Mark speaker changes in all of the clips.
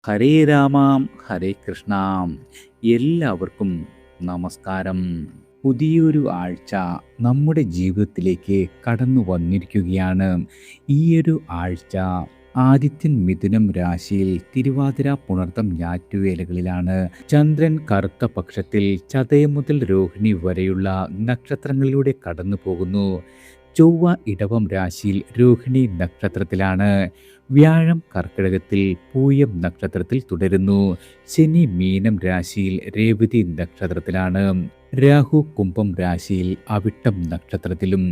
Speaker 1: ഹരേ രാമാം ഹരേ കൃഷ്ണാം. എല്ലാവർക്കും നമസ്കാരം. പുതിയൊരു ആഴ്ച നമ്മുടെ ജീവിതത്തിലേക്ക് കടന്നു വന്നിരിക്കുകയാണ്. ഈയൊരു ആഴ്ച ആദിത്യൻ മിഥുനം രാശിയിൽ തിരുവാതിര പുണർതം ഞാറ്റുവേലകളിലാണ്. ചന്ദ്രൻ കറുത്ത പക്ഷത്തിൽ ചതയം മുതൽ രോഹിണി വരെയുള്ള നക്ഷത്രങ്ങളിലൂടെ കടന്നു പോകുന്നു. ചൊവ്വ ഇടവം രാശിയിൽ രോഹിണി നക്ഷത്രത്തിലാണ്. വ്യാഴം കർക്കിടകത്തിൽ പൂയം നക്ഷത്രത്തിൽ തുടരുന്നു. ശനി മീനം രാശിയിൽ രേവതി നക്ഷത്രത്തിലാണ്. രാഹു കുംഭം രാശിയിൽ അവിട്ടം നക്ഷത്രത്തിലും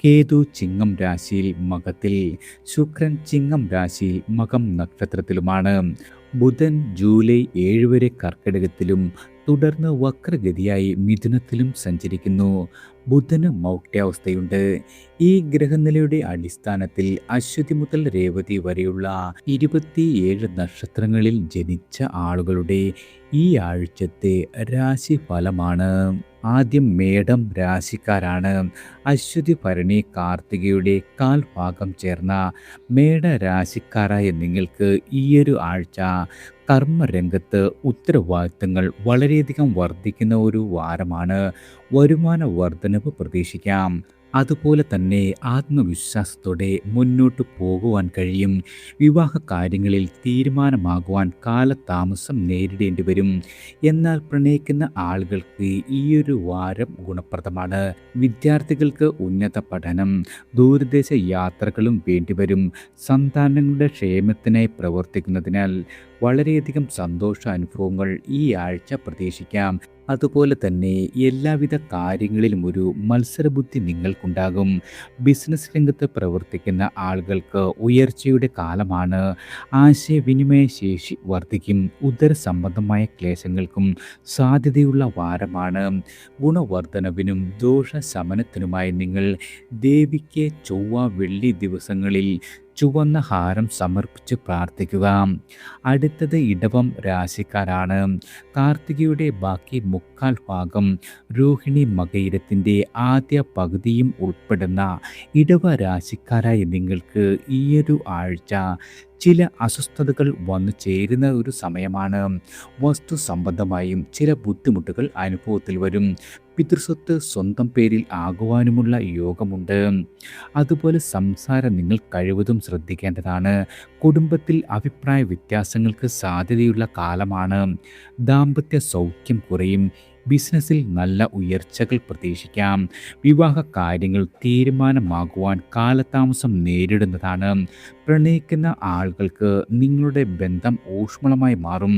Speaker 1: കേതു ചിങ്ങം രാശിയിൽ മകത്തിൽ, ശുക്രൻ ചിങ്ങം രാശിയിൽ മകം നക്ഷത്രത്തിലുമാണ്. ബുധൻ ജൂലൈ 7 വരെ കർക്കിടകത്തിലും തുടർന്ന് വക്രഗതിയായി മിഥുനത്തിലും സഞ്ചരിക്കുന്നു. ബുധന് മൗഢ്യാവസ്ഥയുണ്ട്. ഈ ഗ്രഹനിലയുടെ അടിസ്ഥാനത്തിൽ അശ്വതി മുതൽ രേവതി വരെയുള്ള 27 നക്ഷത്രങ്ങളിൽ ജനിച്ച ആളുകളുടെ ഈ ആഴ്ചത്തെ രാശിഫലമാണ്. ആദ്യം മേടം രാശിക്കാരാണ്. അശ്വതി ഭരണി കാർത്തികയുടെ കാൽഭാഗം ചേർന്ന മേടരാശിക്കാരായ നിങ്ങൾക്ക് ഈയൊരു ആഴ്ച കർമ്മരംഗത്ത് ഉത്തരവാദിത്തങ്ങൾ വളരെയധികം വർദ്ധിക്കുന്ന ഒരു വാരമാണ്. വരുമാന വർധനവ് പ്രതീക്ഷിക്കാം. അതുപോലെ തന്നെ ആത്മവിശ്വാസത്തോടെ മുന്നോട്ട് പോകുവാൻ കഴിയും. വിവാഹ കാര്യങ്ങളിൽ തീരുമാനമാകുവാൻ കാലതാമസം നേരിടേണ്ടി വരും. എന്നാൽ പ്രണയിക്കുന്ന ആളുകൾക്ക് ഈയൊരു വാരം ഗുണപ്രദമാണ്. വിദ്യാർത്ഥികൾക്ക് ഉന്നത പഠനം, ദൂരദേശ യാത്രകളും വേണ്ടിവരും. സന്താനങ്ങളുടെ ക്ഷേമത്തിനായി പ്രവർത്തിക്കുന്നതിനാൽ വളരെയധികം സന്തോഷ അനുഭവങ്ങൾ ഈ ആഴ്ച പ്രതീക്ഷിക്കാം. അതുപോലെ തന്നെ എല്ലാവിധ കാര്യങ്ങളിലും ഒരു മത്സരബുദ്ധി നിങ്ങൾക്കുണ്ടാകും. ബിസിനസ് രംഗത്ത് പ്രവർത്തിക്കുന്ന ആളുകൾക്ക് ഉയർച്ചയുടെ കാലമാണ്. ആശയവിനിമയ ശേഷി വർദ്ധിക്കും. ഉദര സംബന്ധമായ ക്ലേശങ്ങൾക്കും സാധ്യതയുള്ള വാരമാണ്. ഗുണവർദ്ധനവിനും ദോഷശമനത്തിനുമായി നിങ്ങൾ ദേവിക്ക് ചൊവ്വ വെള്ളി ദിവസങ്ങളിൽ ചുവന്ന ഹാരം സമർപ്പിച്ച് പ്രാർത്ഥിക്കുക. അടുത്തത് ഇടവം രാശിക്കാരാണ്. കാർത്തികയുടെ ബാക്കി മുക്കാൽ ഭാഗം, രോഹിണി മകയിരത്തിൻ്റെ ആദ്യ പകുതിയും ഉൾപ്പെടുന്ന ഇടവ രാശിക്കാരായ നിങ്ങൾക്ക് ഈയൊരു ആഴ്ച ചില അസ്വസ്ഥതകൾ വന്നു ചേരുന്ന ഒരു സമയമാണ്. വസ്തു സംബന്ധമായും ചില ബുദ്ധിമുട്ടുകൾ അനുഭവത്തിൽ വരും. പിതൃസ്വത്ത് സ്വന്തം പേരിൽ ആകുവാനുമുള്ള യോഗമുണ്ട്. അതുപോലെ സംസാരം നിങ്ങൾ കഴിവതും ശ്രദ്ധിക്കേണ്ടതാണ്. കുടുംബത്തിൽ അഭിപ്രായ വ്യത്യാസങ്ങൾക്ക് സാധ്യതയുള്ള കാലമാണ്. ദാമ്പത്യ സൗഖ്യം കുറയും. ബിസിനസ്സിൽ നല്ല ഉയർച്ചകൾ പ്രതീക്ഷിക്കാം. വിവാഹ കാര്യങ്ങൾ തീരുമാനമാകുവാൻ കാലതാമസം നേരിടുന്നതാണ്. പ്രണയിക്കുന്ന ആളുകൾക്ക് നിങ്ങളുടെ ബന്ധം ഊഷ്മളമായി മാറും.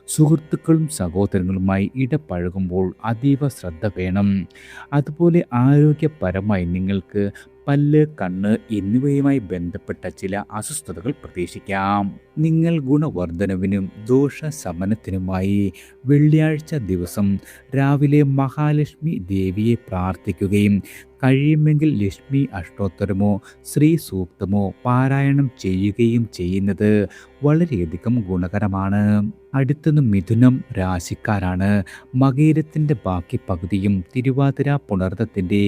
Speaker 1: സുഹൃത്തുക്കളും സഹോദരങ്ങളുമായി ഇടപഴകുമ്പോൾ അതീവ ശ്രദ്ധ വേണം. അതുപോലെ ആരോഗ്യപരമായി നിങ്ങൾക്ക് പല്ല്, കണ്ണ് എന്നിവയുമായി ബന്ധപ്പെട്ട ചില അസ്വസ്ഥതകൾ പ്രതീക്ഷിക്കാം. നിങ്ങൾ ഗുണവർദ്ധനവിനും ദോഷശമനത്തിനുമായി വെള്ളിയാഴ്ച ദിവസം രാവിലെ മഹാലക്ഷ്മി ദേവിയെ പ്രാർത്ഥിക്കുകയും കഴിയുമെങ്കിൽ ലക്ഷ്മി അഷ്ടോത്തരമോ ശ്രീ സൂക്തമോ പാരായണം ചെയ്യുകയും ചെയ്യുന്നത് വളരെയധികം ഗുണകരമാണ്. അടുത്തത് മിഥുനം രാശിക്കാരാണ്. മകയിരത്തിൻ്റെ ബാക്കി പകുതിയും തിരുവാതിര പുണർതത്തിൻ്റെ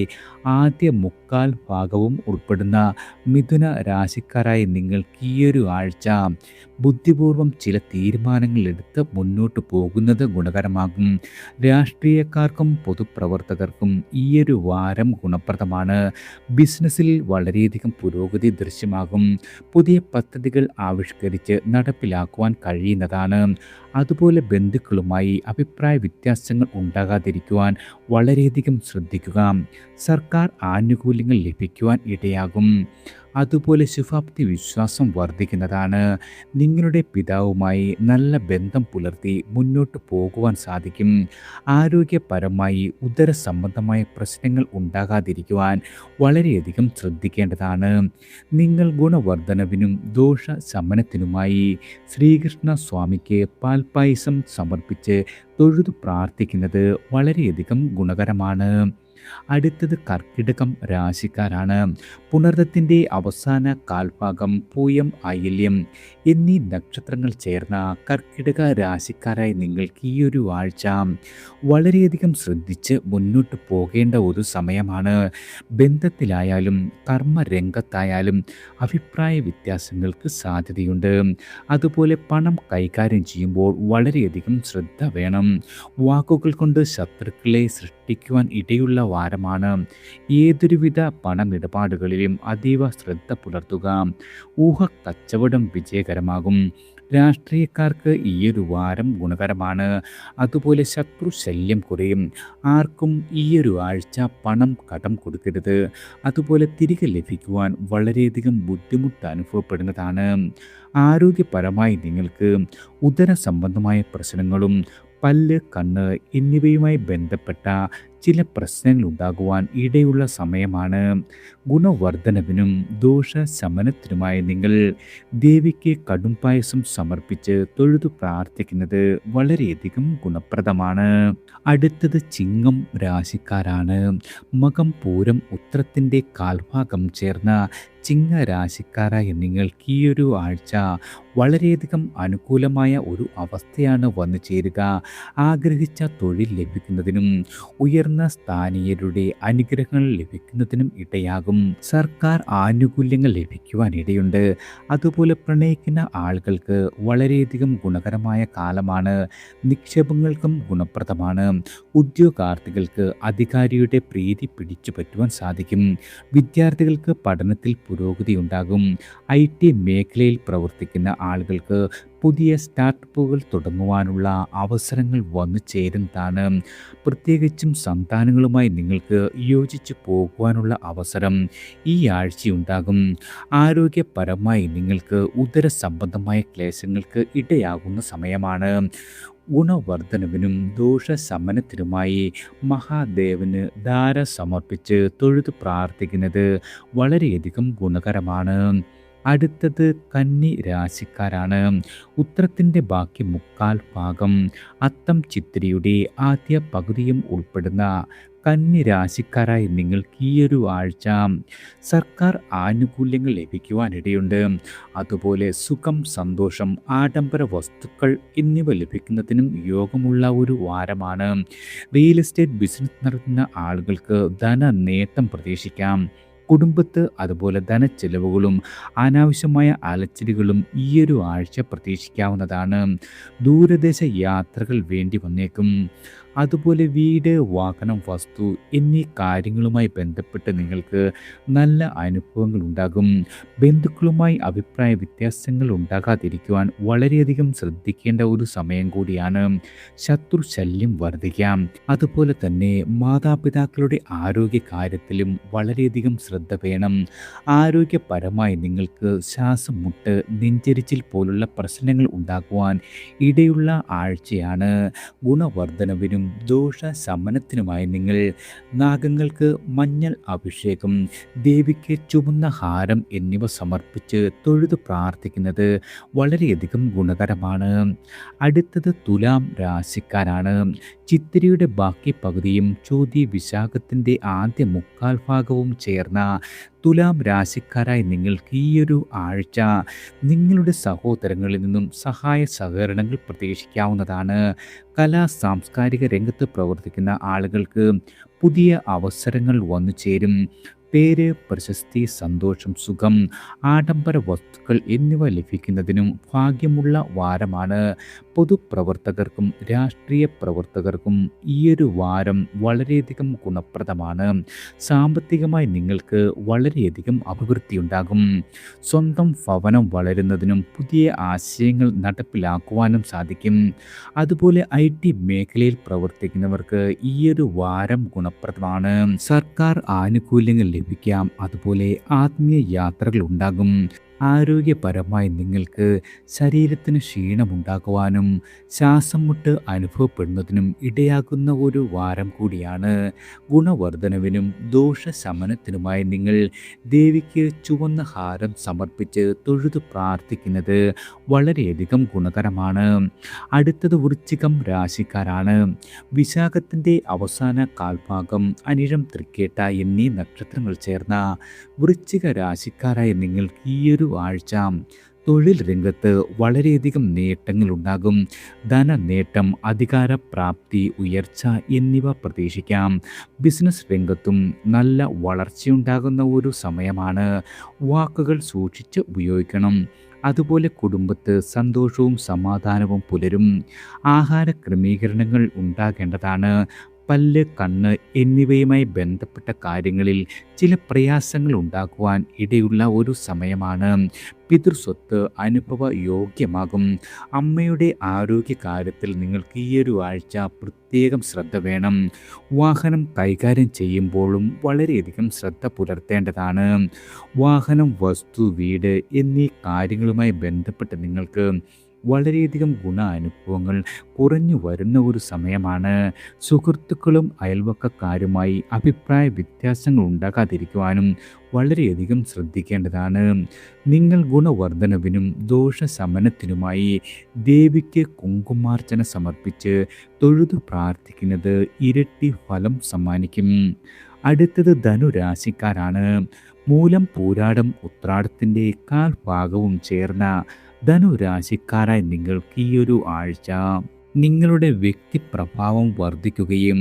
Speaker 1: ആദ്യ മുക്കാൽ ഭാഗവും ഉൾപ്പെടുന്ന മിഥുന രാശിക്കാരായ നിങ്ങൾക്ക് ഈയൊരു ആഴ്ച ബുദ്ധിപൂർവം ചില തീരുമാനങ്ങൾ എടുത്ത് മുന്നോട്ട് പോകുന്നത് ഗുണകരമാകും. രാഷ്ട്രീയക്കാർക്കും പൊതുപ്രവർത്തകർക്കും ഈയൊരു വാരം ഗുണപ്രദമാണ്. ബിസിനസ്സിൽ വളരെയധികം പുരോഗതി ദൃശ്യമാകും. പുതിയ പദ്ധതികൾ ആവിഷ്കരിച്ച് നടപ്പിലാക്കുവാൻ കഴിയുന്നതാണ്. അതുപോലെ ബന്ധുക്കളുമായി അഭിപ്രായ വ്യത്യാസങ്ങൾ ഉണ്ടാകാതിരിക്കുവാൻ വളരെയധികം ശ്രദ്ധിക്കുക. സർക്കാർ ആനുകൂല്യങ്ങൾ ലഭിക്കുവാൻ ഇടയാകും. അതുപോലെ ശുഭാപ്തി വിശ്വാസം വർദ്ധിക്കുന്നതാണ്. നിങ്ങളുടെ പിതാവുമായി നല്ല ബന്ധം പുലർത്തി മുന്നോട്ട് പോകുവാൻ സാധിക്കും. ആരോഗ്യപരമായി ഉദര സംബന്ധമായ പ്രശ്നങ്ങൾ ഉണ്ടാകാതിരിക്കുവാൻ വളരെയധികം ശ്രദ്ധിക്കേണ്ടതാണ്. നിങ്ങൾ ഗുണവർദ്ധനവിനും ദോഷശമനത്തിനുമായി ശ്രീകൃഷ്ണ സ്വാമിക്ക് പാൽപ്പായസം സമർപ്പിച്ച് തൊഴുതു പ്രാർത്ഥിക്കുന്നത് വളരെയധികം ഗുണകരമാണ്. അടുത്തത് കർക്കിടകം രാശിക്കാരാണ്. പുണർദത്തിൻ്റെ അവസാന കാൽഭാഗം, പൂയം, ആയില്യം എന്നീ നക്ഷത്രങ്ങൾ ചേർന്ന കർക്കിടക രാശിക്കാരായി നിങ്ങൾക്ക് ഈ ഒരു ആഴ്ച വളരെയധികം ശ്രദ്ധിച്ച് മുന്നോട്ട് പോകേണ്ട ഒരു സമയമാണ്. ബന്ധത്തിലായാലും കർമ്മരംഗത്തായാലും അഭിപ്രായ വ്യത്യാസങ്ങൾക്ക് സാധ്യതയുണ്ട്. അതുപോലെ പണം കൈകാര്യം ചെയ്യുമ്പോൾ വളരെയധികം ശ്രദ്ധ വേണം. വാക്കുകൾ കൊണ്ട് ശത്രുക്കളെ സൃഷ്ടിക്കുവാൻ ഇടയുള്ള വാരമാണ്. ഏതൊരുവിധ പണമിടപാടുകളിലും അതീവ ശ്രദ്ധ പുലർത്തുക. ഊഹക്കച്ചവടം വിജയകരമാകും. രാഷ്ട്രീയക്കാർക്ക് ഈയൊരു വാരം ഗുണകരമാണ്. അതുപോലെ ശത്രു ശല്യം കുറയും. ആർക്കും ഈയൊരു ആഴ്ച പണം കടം കൊടുക്കരുത്. അതുപോലെ തിരികെ ലഭിക്കുവാൻ വളരെയധികം ബുദ്ധിമുട്ട് അനുഭവപ്പെടുന്നതാണ്. ആരോഗ്യപരമായി നിങ്ങൾക്ക് ഉദര സംബന്ധമായ പ്രശ്നങ്ങളും പല്ല്, കണ്ണ് എന്നിവയുമായി ബന്ധപ്പെട്ട ചില പ്രശ്നങ്ങൾ ഉണ്ടാകുവാൻ ഇടയുള്ള സമയമാണ്. ഗുണവർദ്ധനവിനും ദോഷശമനത്തിനുമായി നിങ്ങൾ ദേവിക്ക് കടും പായസം സമർപ്പിച്ച് തൊഴുതു പ്രാർത്ഥിക്കുന്നത് വളരെയധികം ഗുണപ്രദമാണ്. അടുത്തത് ചിങ്ങം രാശിക്കാരാണ്. മകം, പൂരം, ഉത്രത്തിൻ്റെ കാൽഭാഗം ചേർന്ന ചിങ്ങരാശിക്കാരായ നിങ്ങൾക്ക് ഈ ഒരു ആഴ്ച വളരെയധികം അനുകൂലമായ ഒരു അവസ്ഥയാണ് വന്നു ചേരുക. ആഗ്രഹിച്ച തൊഴിൽ ലഭിക്കുന്നതിനും ഉയർന്ന സ്ഥാനീയരുടെ അനുഗ്രഹങ്ങൾ ലഭിക്കുന്നതിനും ഇടയാകും. സർക്കാർ ആനുകൂല്യങ്ങൾ ലഭിക്കുവാൻ ഇടയുണ്ട്. അതുപോലെ പ്രണയിക്കുന്ന ആളുകൾക്ക് വളരെയധികം ഗുണകരമായ കാലമാണ്. നിക്ഷേപങ്ങൾക്കും ഗുണപ്രദമാണ്. ഉദ്യോഗാർത്ഥികൾക്ക് അധികാരിയുടെ പ്രീതി പിടിച്ചു പറ്റുവാൻ സാധിക്കും. വിദ്യാർത്ഥികൾക്ക് പഠനത്തിൽ പുരോഗതി ഉണ്ടാകും. IT മേഖലയിൽ പ്രവർത്തിക്കുന്ന ആളുകൾക്ക് പുതിയ സ്റ്റാർട്ടപ്പുകൾ തുടങ്ങുവാനുള്ള അവസരങ്ങൾ വന്നു ചേരുന്നതാണ്. പ്രത്യേകിച്ചും സന്താനങ്ങളുമായി നിങ്ങൾക്ക് യോജിച്ചു പോകുവാനുള്ള അവസരം ഈ ആഴ്ചയുണ്ടാകും. ആരോഗ്യപരമായി നിങ്ങൾക്ക് ഉദര സംബന്ധമായ ക്ലേശങ്ങൾക്ക് ഇടയാകുന്ന സമയമാണ്. ഗുണവർദ്ധനവിനും ദോഷശമനത്തിനുമായി മഹാദേവന് ധാര സമർപ്പിച്ച് തൊഴുതു പ്രാർത്ഥിക്കുന്നത് വളരെയധികം ഗുണകരമാണ്. അടുത്തത് കന്നി രാശിക്കാരാണ്. ഉത്രത്തിൻ്റെ ബാക്കി മുക്കാൽ ഭാഗം, അത്തം ചിത്തിരിയുടെ ആദ്യ പകുതിയും ഉൾപ്പെടുന്ന കന്നി രാശിക്കാരായി നിങ്ങൾക്ക് ഈയൊരു ആഴ്ച സർക്കാർ ആനുകൂല്യങ്ങൾ ലഭിക്കുവാനിടയുണ്ട്. അതുപോലെ സുഖം, സന്തോഷം, ആഡംബര വസ്തുക്കൾ എന്നിവ ലഭിക്കുന്നതിനും യോഗമുള്ള ഒരു വാരമാണ്. റിയൽ എസ്റ്റേറ്റ് ബിസിനസ് നടത്തുന്ന ആളുകൾക്ക് ധന നേട്ടം പ്രതീക്ഷിക്കാം. കുടുംബത്ത് അതുപോലെ ധനച്ചെലവുകളും അനാവശ്യമായ അലച്ചിലുകളും ഈയൊരു ആഴ്ച പ്രതീക്ഷിക്കാവുന്നതാണ്. ദൂരദേശ യാത്രകൾ വേണ്ടി വന്നേക്കും. അതുപോലെ വീട്, വാഹനം, വസ്തു എന്നീ കാര്യങ്ങളുമായി ബന്ധപ്പെട്ട് നിങ്ങൾക്ക് നല്ല അനുഭവങ്ങൾ ഉണ്ടാകും. ബന്ധുക്കളുമായി അഭിപ്രായ വ്യത്യാസങ്ങൾ ഉണ്ടാകാതിരിക്കുവാൻ വളരെയധികം ശ്രദ്ധിക്കേണ്ട ഒരു സമയം കൂടിയാണ്. ശത്രു ശല്യം വർദ്ധിക്കാം. അതുപോലെ തന്നെ മാതാപിതാക്കളുടെ ആരോഗ്യ കാര്യത്തിലും വളരെയധികം ശ്രദ്ധ വേണം. ആരോഗ്യപരമായി നിങ്ങൾക്ക് ശ്വാസം മുട്ട്, നെഞ്ചരിച്ചിൽ പോലുള്ള പ്രശ്നങ്ങൾ ഉണ്ടാകുവാൻ ഇടയുള്ള ആഴ്ചയാണ്. ഗുണവർദ്ധനവിനും ദോഷശമനത്തിനുമായി നിങ്ങൾ നാഗങ്ങൾക്ക് മഞ്ഞൾ അഭിഷേകം, ദേവിക്ക് ചുവന്ന ഹാരം എന്നിവ സമർപ്പിച്ച് തൊഴുതു പ്രാർത്ഥിക്കുന്നത് വളരെയധികം ഗുണകരമാണ്. അടുത്തത് തുലാം രാശിക്കാരാണ്. ചിത്തിരിയുടെ ബാക്കി പകുതിയും ചോതി, വിശാഖത്തിൻ്റെ ആദ്യ മുക്കാൽ ഭാഗവും ചേർന്ന തുലാം രാശിക്കാരായി നിങ്ങൾക്ക് ഈയൊരു ആഴ്ച നിങ്ങളുടെ സഹോദരങ്ങളിൽ നിന്നും സഹായ സഹകരണങ്ങൾ പ്രതീക്ഷിക്കാവുന്നതാണ്. കലാ സാംസ്കാരിക രംഗത്ത് പ്രവർത്തിക്കുന്ന ആളുകൾക്ക് പുതിയ അവസരങ്ങൾ വന്നു ചേരും. പേര്, പ്രശസ്തി, സന്തോഷം, സുഖം, ആഡംബര വസ്തുക്കൾ എന്നിവ ലഭിക്കുന്നതിനും ഭാഗ്യമുള്ള വാരമാണ്. പൊതുപ്രവർത്തകർക്കും രാഷ്ട്രീയ പ്രവർത്തകർക്കും ഈയൊരു വാരം വളരെയധികം ഗുണപ്രദമാണ്. സാമ്പത്തികമായി നിങ്ങൾക്ക് വളരെയധികം അഭിവൃദ്ധിയുണ്ടാകും. സ്വന്തം ഭവനം വളരുന്നതിനും പുതിയ ആശയങ്ങൾ നടപ്പിലാക്കുവാനും സാധിക്കും. അതുപോലെ IT മേഖലയിൽ പ്രവർത്തിക്കുന്നവർക്ക് ഈയൊരു വാരം ഗുണപ്രദമാണ്. സർക്കാർ ആനുകൂല്യങ്ങൾ ലഭിക്കാം. അതുപോലെ ആത്മീയ യാത്രകൾ ഉണ്ടാകും. ആരോഗ്യപരമായി നിങ്ങൾക്ക് ശരീരത്തിന് ക്ഷീണമുണ്ടാകുവാനും ശ്വാസം മുട്ട് അനുഭവപ്പെടുന്നതിനും ഇടയാകുന്ന ഒരു വാരം കൂടിയാണ്. ഗുണവർദ്ധനവിനും ദോഷശമനത്തിനുമായി നിങ്ങൾ ദേവിക്ക് ചുവന്ന ഹാരം സമർപ്പിച്ച് തൊഴുതു പ്രാർത്ഥിക്കുന്നത് വളരെയധികം ഗുണകരമാണ്. അടുത്തത് വൃശ്ചികം രാശിക്കാരാണ്. വിശാഖത്തിൻ്റെ അവസാന കാൽഭാഗം, അനിഴം, തൃക്കേട്ട എന്നീ നക്ഷത്രങ്ങൾ ചേർന്ന വൃശ്ചിക രാശിക്കാരായ നിങ്ങൾക്ക് ഈയൊരു ആഴ്ച തൊഴിൽ രംഗത്ത് വളരെയധികം നേട്ടങ്ങളുണ്ടാകും. ധനനേട്ടം, അധികാരപ്രാപ്തി, ഉയർച്ച എന്നിവ പ്രതീക്ഷിക്കാം. ബിസിനസ് രംഗത്തും നല്ല വളർച്ചയുണ്ടാകുന്ന ഒരു സമയമാണ്. വാക്കുകൾ സൂക്ഷിച്ച് ഉപയോഗിക്കണം. അതുപോലെ കുടുംബത്ത് സന്തോഷവും സമാധാനവും പുലരും. ആഹാര ക്രമീകരണങ്ങൾ ഉണ്ടാകേണ്ടതാണ്. പല്ല്, കണ്ണ് എന്നിവയുമായി ബന്ധപ്പെട്ട കാര്യങ്ങളിൽ ചില പ്രയാസങ്ങൾ ഉണ്ടാക്കുവാൻ ഇടയുള്ള ഒരു സമയമാണ്. പിതൃസ്വത്ത് അനുഭവ യോഗ്യമാകും. അമ്മയുടെ ആരോഗ്യകാര്യത്തിൽ നിങ്ങൾക്ക് ഈയൊരു ആഴ്ച പ്രത്യേകം ശ്രദ്ധ വേണം. വാഹനം കൈകാര്യം ചെയ്യുമ്പോഴും വളരെയധികം ശ്രദ്ധ പുലർത്തേണ്ടതാണ്. വാഹനം, വസ്തു, വീട് എന്നീ കാര്യങ്ങളുമായി ബന്ധപ്പെട്ട് നിങ്ങൾക്ക് വളരെയധികം അനുഭവങ്ങൾ കുറഞ്ഞു വരുന്ന ഒരു സമയമാണ്. സുഹൃത്തുക്കളും അയൽവക്കക്കാരുമായി അഭിപ്രായ വ്യത്യാസങ്ങൾ ഉണ്ടാകാതിരിക്കുവാനും വളരെയധികം ശ്രദ്ധിക്കേണ്ടതാണ്. നിങ്ങൾ ഗുണവർദ്ധനവിനും ദോഷശമനത്തിനുമായി ദേവിക്ക് കുങ്കുമാർച്ചന സമർപ്പിച്ച് തൊഴുതു പ്രാർത്ഥിക്കുന്നത് ഇരട്ടി ഫലം സമ്മാനിക്കും. അടുത്തത് ധനുരാശിക്കാരാണ്. മൂലം, പൂരാടം, ഉത്രാടത്തിൻ്റെ കാൽഭാഗവും ചേർന്ന ധനുരാശിക്കാരായ നിങ്ങൾക്ക് ഈയൊരു ആഴ്ച നിങ്ങളുടെ വ്യക്തിപ്രഭാവം വർദ്ധിക്കുകയും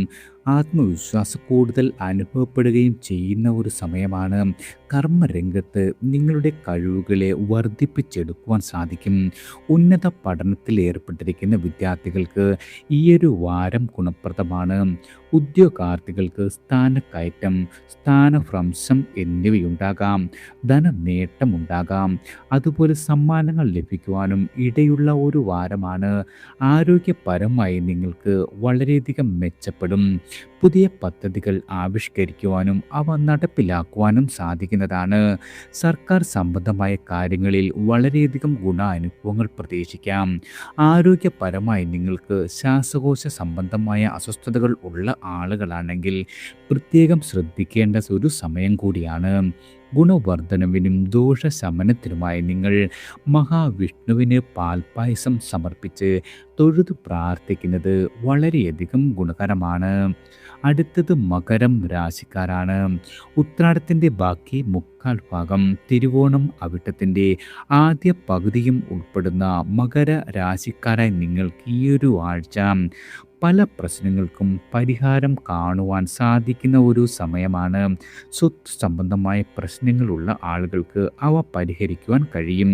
Speaker 1: ആത്മവിശ്വാസ കൂടുതൽ അനുഭവപ്പെടുകയും ചെയ്യുന്ന ഒരു സമയമാണ്. കർമ്മരംഗത്ത് നിങ്ങളുടെ കഴിവുകളെ വർദ്ധിപ്പിച്ചെടുക്കുവാൻ സാധിക്കും. ഉന്നത പഠനത്തിൽ ഏർപ്പെട്ടിരിക്കുന്ന വിദ്യാർത്ഥികൾക്ക് ഈയൊരു വാരം ഗുണപ്രദമാണ്. ഉദ്യോഗാർത്ഥികൾക്ക് സ്ഥാനക്കയറ്റം, സ്ഥാനഭ്രംശം എന്നിവയുണ്ടാകാം. ധനനേട്ടമുണ്ടാകാം. അതുപോലെ സമ്മാനങ്ങൾ ലഭിക്കുവാനും ഇടയുള്ള ഒരു വാരമാണ്. ആരോഗ്യപരമായി നിങ്ങൾക്ക് വളരെയധികം മെച്ചപ്പെടും. പുതിയ പദ്ധതികൾ ആവിഷ്കരിക്കുവാനും അവ നടപ്പിലാക്കുവാനും സാധിക്കുന്നതാണ്. സർക്കാർ സംബന്ധമായ കാര്യങ്ങളിൽ വളരെയധികം അനുഭവങ്ങൾ പ്രതീക്ഷിക്കാം. ആരോഗ്യപരമായി നിങ്ങൾക്ക് ശ്വാസകോശ സംബന്ധമായ അസ്വസ്ഥതകൾ ഉള്ള ആളുകളാണെങ്കിൽ പ്രത്യേകം ശ്രദ്ധിക്കേണ്ട ഒരു സമയം കൂടിയാണ്. ഗുണവർദ്ധനവിനും ദോഷശമനത്തിനുമായി നിങ്ങൾ മഹാവിഷ്ണുവിന് പാൽപ്പായസം സമർപ്പിച്ച് തൊഴുതു പ്രാർത്ഥിക്കുന്നത് വളരെയധികം ഗുണകരമാണ്. അടുത്തത് മകരം രാശിക്കാരാണ്. ഉത്രാടത്തിൻ്റെ ബാക്കി മുക്കാൽ ഭാഗം, തിരുവോണം, അവിട്ടത്തിൻ്റെ ആദ്യ പകുതിയും ഉൾപ്പെടുന്ന മകര രാശിക്കാരായി നിങ്ങൾക്ക് ഈയൊരു ആഴ്ച പല പ്രശ്നങ്ങൾക്കും പരിഹാരം കാണുവാൻ സാധിക്കുന്ന ഒരു സമയമാണ്. സ്വത്ത് സംബന്ധമായ പ്രശ്നങ്ങളുള്ള ആളുകൾക്ക് അവ പരിഹരിക്കുവാൻ കഴിയും.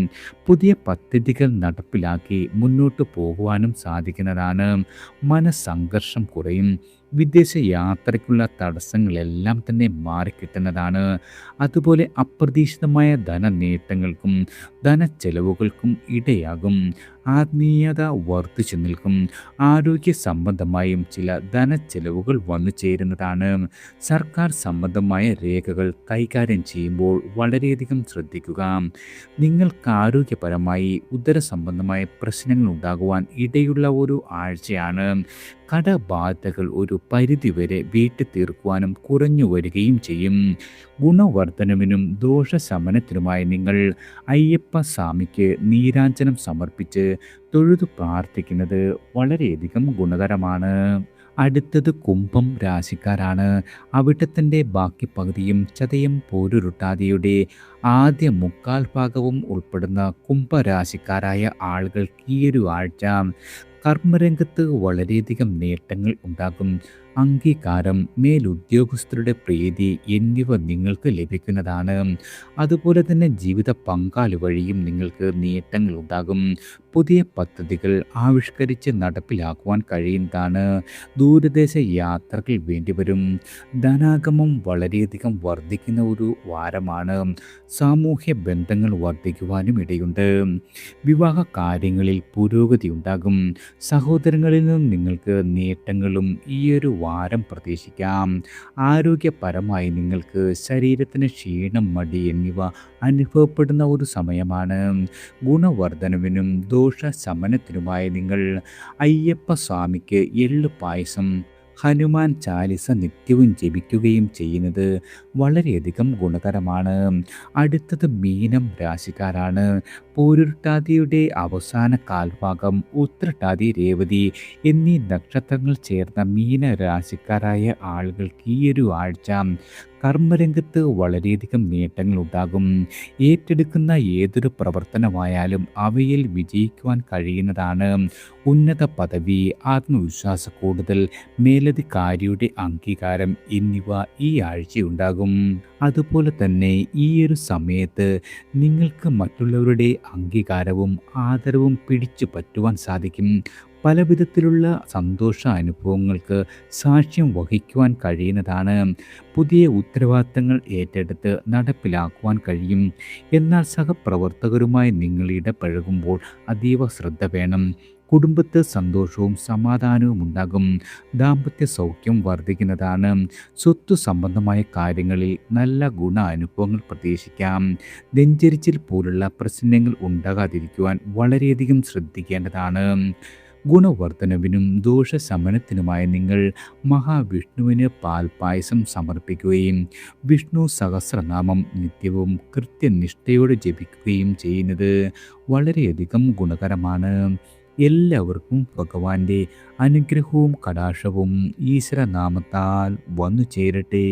Speaker 1: പുതിയ പദ്ധതികൾ നടപ്പിലാക്കി മുന്നോട്ട് പോകുവാനും സാധിക്കുന്നതാണ്. മനസ്സംഘർഷം കുറയും. വിദേശ യാത്രയ്ക്കുള്ള തടസ്സങ്ങളെല്ലാം തന്നെ മാറിക്കിട്ടുന്നതാണ്. അതുപോലെ അപ്രതീക്ഷിതമായ ധനനേട്ടങ്ങൾക്കും ധനച്ചെലവുകൾക്കും ഇടയാകും. ആത്മീയത വർദ്ധിച്ചു നിൽക്കും. ആരോഗ്യ സംബന്ധമായും ചില ധനച്ചെലവുകൾ വന്നു ചേരുന്നതാണ്. സർക്കാർ സംബന്ധമായ രേഖകൾ കൈകാര്യം ചെയ്യുമ്പോൾ വളരെയധികം ശ്രദ്ധിക്കുക. നിങ്ങൾക്ക് ആരോഗ്യപരമായി ഉദര സംബന്ധമായ പ്രശ്നങ്ങൾ ഉണ്ടാകുവാൻ ഇടയുള്ള ഒരു ആഴ്ചയാണ്. കടബാധകൾ ഒരു പരിധിവരെ വീട്ടി തീർക്കുവാനും കുറഞ്ഞു വരികയും ചെയ്യും. ഗുണവർദ്ധനവിനും ദോഷശമനത്തിനുമായി നിങ്ങൾ അയ്യപ്പ സ്വാമിക്ക് നീരാഞ്ജനം സമർപ്പിച്ച് തൊഴുതു പ്രാർത്ഥിക്കുന്നത് വളരെയധികം ഗുണകരമാണ്. അടുത്തത് കുംഭം രാശിക്കാരാണ്. അവിട്ടത്തിൻ്റെ ബാക്കി പകുതിയും ചതയം, പോരുരുട്ടാതിയുടെ ആദ്യ മുക്കാൽ ഭാഗവും ഉൾപ്പെടുന്ന കുംഭരാശിക്കാരായ ആളുകൾക്ക് ഈയൊരു ആഴ്ച കർമ്മരംഗത്ത് വളരെയധികം നേട്ടങ്ങൾ ഉണ്ടാകും. അംഗീകാരം, മേലുദ്യോഗസ്ഥരുടെ പ്രീതി എന്നിവ നിങ്ങൾക്ക് ലഭിക്കുന്നതാണ്. അതുപോലെ തന്നെ ജീവിത പങ്കാളി വഴിയും നിങ്ങൾക്ക് നേട്ടങ്ങൾ ഉണ്ടാകും. പുതിയ പദ്ധതികൾ ആവിഷ്കരിച്ച് നടപ്പിലാക്കുവാൻ കഴിയുന്നതാണ്. ദൂരദേശ യാത്രകൾ വേണ്ടിവരും. ധനാഗമം വളരെയധികം വർദ്ധിക്കുന്ന ഒരു വാരമാണ്. സാമൂഹ്യ ബന്ധങ്ങൾ വർദ്ധിക്കുവാനും ഇടയുണ്ട്. വിവാഹ കാര്യങ്ങളിൽ പുരോഗതി ഉണ്ടാകും. സഹോദരങ്ങളിൽ നിന്നും നിങ്ങൾക്ക് നേട്ടങ്ങളും ഈയൊരു വാരം പ്രതീക്ഷിക്കാം. ആരോഗ്യപരമായി നിങ്ങൾക്ക് ശരീരത്തിന് ക്ഷീണം, മടി എന്നിവ അനുഭവപ്പെടുന്ന ഒരു സമയമാണ്. ഗുണവർദ്ധനവിനും ദോഷശമനത്തിനുമായി നിങ്ങൾ അയ്യപ്പസ്വാമിക്ക് എള്ള് പായസം, ഹനുമാൻ ചാലിസ നിത്യവും ജപിക്കുകയും ചെയ്യുന്നത് വളരെയധികം ഗുണകരമാണ്. അടുത്തത് മീനം രാശിക്കാരാണ്. പൂരുരുട്ടാതിയുടെ അവസാന കാൽഭാഗം, ഉത്രട്ടാതി, രേവതി എന്നീ നക്ഷത്രങ്ങൾ ചേർന്ന മീന രാശിക്കാരായ ആളുകൾക്ക് ഈ ഒരു ആഴ്ച കർമ്മരംഗത്ത് വളരെയധികം നേട്ടങ്ങൾ ഉണ്ടാകും. ഏറ്റെടുക്കുന്ന ഏതൊരു പ്രവർത്തനമായാലും അവയിൽ വിജയിക്കുവാൻ കഴിയുന്നതാണ്. ഉന്നത പദവി, ആത്മവിശ്വാസ കൂടുതൽ, മേലധികാരിയുടെ അംഗീകാരം എന്നിവ ഈ ആഴ്ചയുണ്ടാകും. അതുപോലെ തന്നെ ഈ ഒരു സമയത്ത് നിങ്ങൾക്ക് മറ്റുള്ളവരുടെ അംഗീകാരവും ആദരവും പിടിച്ചു പറ്റുവാൻ സാധിക്കും. പല വിധത്തിലുള്ള സന്തോഷ അനുഭവങ്ങൾക്ക് സാക്ഷ്യം വഹിക്കുവാൻ കഴിയുന്നതാണ്. പുതിയ ഉത്തരവാദിത്തങ്ങൾ ഏറ്റെടുത്ത് നടപ്പിലാക്കുവാൻ കഴിയും. എന്നാൽ സഹപ്രവർത്തകരുമായി നിങ്ങൾ ഇടപഴകുമ്പോൾ അതീവ ശ്രദ്ധ വേണം. കുടുംബത്ത് സന്തോഷവും സമാധാനവും ഉണ്ടാകും. ദാമ്പത്യ സൗഖ്യം വർദ്ധിക്കുന്നതാണ്. സ്വത്ത് സംബന്ധമായ കാര്യങ്ങളിൽ നല്ല ഗുണ അനുഭവങ്ങൾ പ്രതീക്ഷിക്കാം. നെഞ്ചരിച്ചിൽ പോലുള്ള പ്രശ്നങ്ങൾ ഉണ്ടാകാതിരിക്കുവാൻ വളരെയധികം ശ്രദ്ധിക്കേണ്ടതാണ്. ഗുണവർദ്ധനവിനും ദോഷശമനത്തിനുമായി നിങ്ങൾ മഹാവിഷ്ണുവിന് പാൽപായസം സമർപ്പിക്കുകയും വിഷ്ണു സഹസ്രനാമം നിത്യവും കൃത്യനിഷ്ഠയോടെ ജപിക്കുകയും ചെയ്യുന്നത് വളരെയധികം ഗുണകരമാണ്. എല്ലാവർക്കും ഭഗവാന്റെ അനുഗ്രഹവും കടാക്ഷവും ഈശ്വരനാമത്താൽ വന്നു ചേരട്ടെ.